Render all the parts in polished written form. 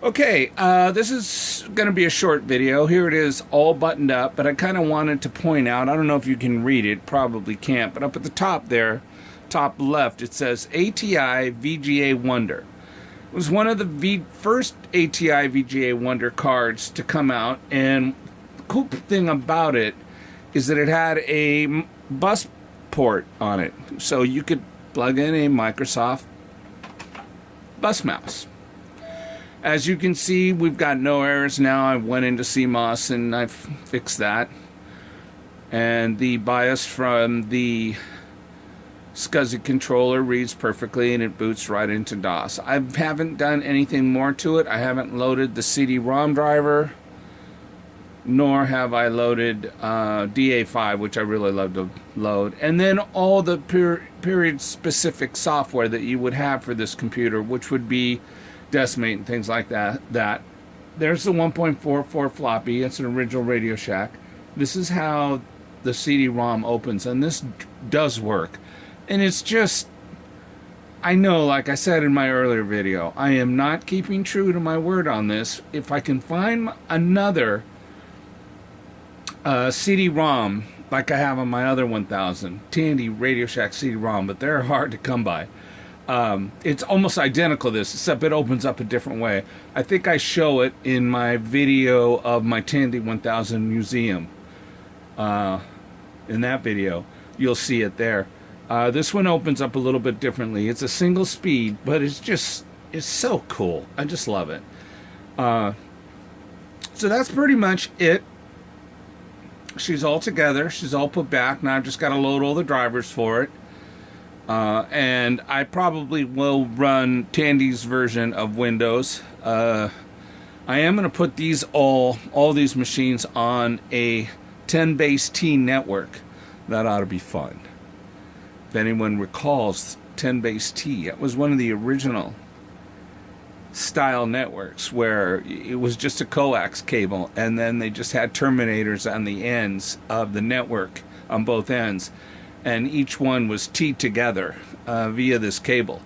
Okay, this is going to be a short video. Here it is, all buttoned up, but I kind of wanted to point out, I don't know if you can read it, probably can't, but up at the top there, top left, it says ATI VGA Wonder. It was one of the first ATI VGA Wonder cards to come out, and the cool thing about it is that it had a bus port on it, so you could plug in a Microsoft bus mouse. As you can see, we've got no errors now. I went into CMOS and I've fixed that. And the BIOS from the SCSI controller reads perfectly and it boots right into DOS. I haven't done anything more to it. I haven't loaded the CD-ROM driver, nor have I loaded DA5, which I really love to load. And then all the period-specific software that you would have for this computer, which would be Decimate and things like that. There's the 1.44 floppy. It's an original Radio Shack. This is how the CD-ROM opens, and this does work. And it's just, I know, like I said in my earlier video, I am not keeping true to my word on this. If I can find another CD-ROM like I have on my other 1000 Tandy Radio Shack CD-ROM, but they're hard to come by. It's almost identical to this, except it opens up a different way. I think I show it in my video of my Tandy 1000 museum. In that video, you'll see it there. This one opens up a little bit differently. It's a single speed, but it's so cool. I just love it. So that's pretty much it. She's all together. She's all put back. Now I've just got to load all the drivers for it. And I probably will run Tandy's version of Windows. I am going to put these all these machines on a 10 base T network. That ought to be fun. If anyone recalls 10 base T, it was one of the original style networks where it was just a coax cable, and then they just had terminators on the ends of the network on both ends. And each one was teed together via this cable.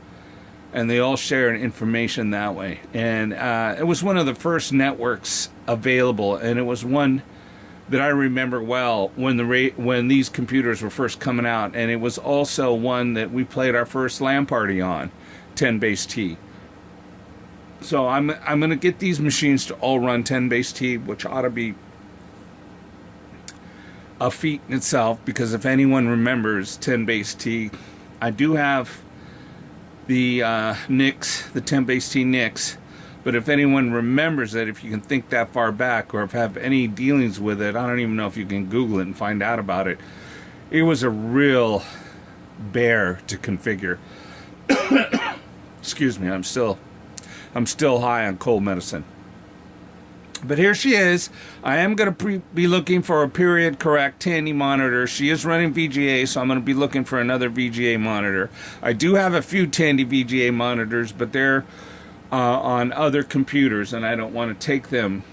And they all shared information that way. And it was one of the first networks available, and it was one that I remember well when these computers were first coming out. And it was also one that we played our first LAN party on, 10 base T. So I'm going to get these machines to all run 10 base T, which ought to be a feat in itself, because if anyone remembers 10 base T, I do have the NICs, the 10 base T NICs, but if anyone remembers it, if you can think that far back, or if have any dealings with it, I don't even know if you can Google it and find out about it. It was a real bear to configure. Excuse me, I'm still high on cold medicine. But here she is. I am going to be looking for a period correct Tandy monitor. She is running VGA, so I'm going to be looking for another VGA monitor. I do have a few Tandy VGA monitors, but they're on other computers, and I don't want to take them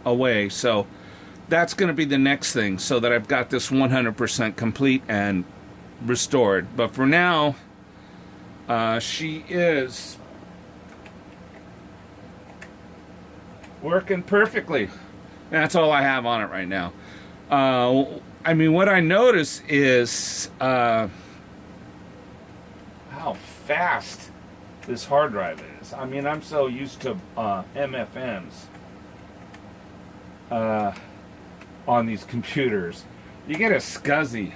away. So that's going to be the next thing, so that I've got this 100% complete and restored. But for now, she is working perfectly. That's all I have on it right now. I mean, what I notice is how fast this hard drive is. I mean, I'm so used to MFMs on these computers. You get a SCSI.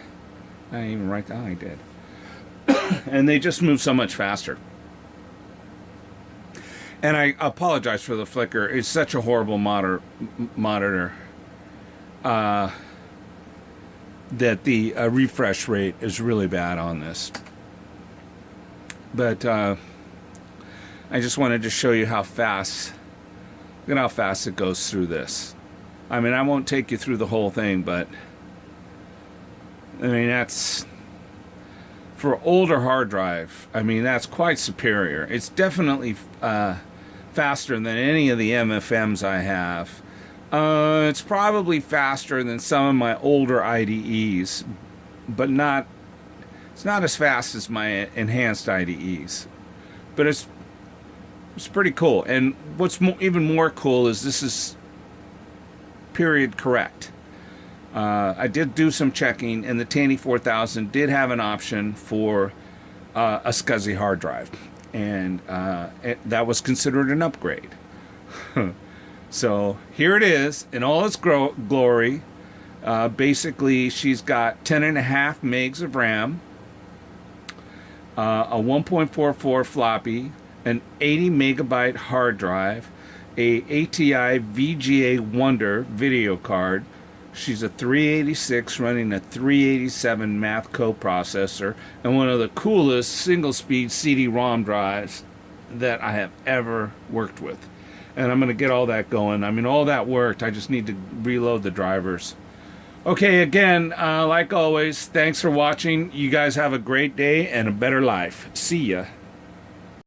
I didn't even write down I did. And they just move so much faster. And I apologize for the flicker. It's such a horrible monitor that the refresh rate is really bad on this. But I just wanted to show you how fast, look at how fast it goes through this. I mean, I won't take you through the whole thing, but I mean, that's, for older hard drive, I mean, that's quite superior. It's definitely faster than any of the MFMs I have. It's probably faster than some of my older IDEs, but it's not as fast as my enhanced IDEs. But It's pretty cool. And what's even more cool is this is period correct. I did do some checking, and the Tandy 4000 did have an option for a SCSI hard drive, and that was considered an upgrade. So here it is in all its glory. Basically, she's got 10.5 megs of RAM, a 1.44 floppy, an 80 megabyte hard drive, a ATI VGA Wonder video card. She's a 386 running a 387 math coprocessor, and one of the coolest single-speed CD-ROM drives that I have ever worked with. And I'm going to get all that going. I mean, all that worked. I just need to reload the drivers. Okay, again, like always, thanks for watching. You guys have a great day and a better life. See ya.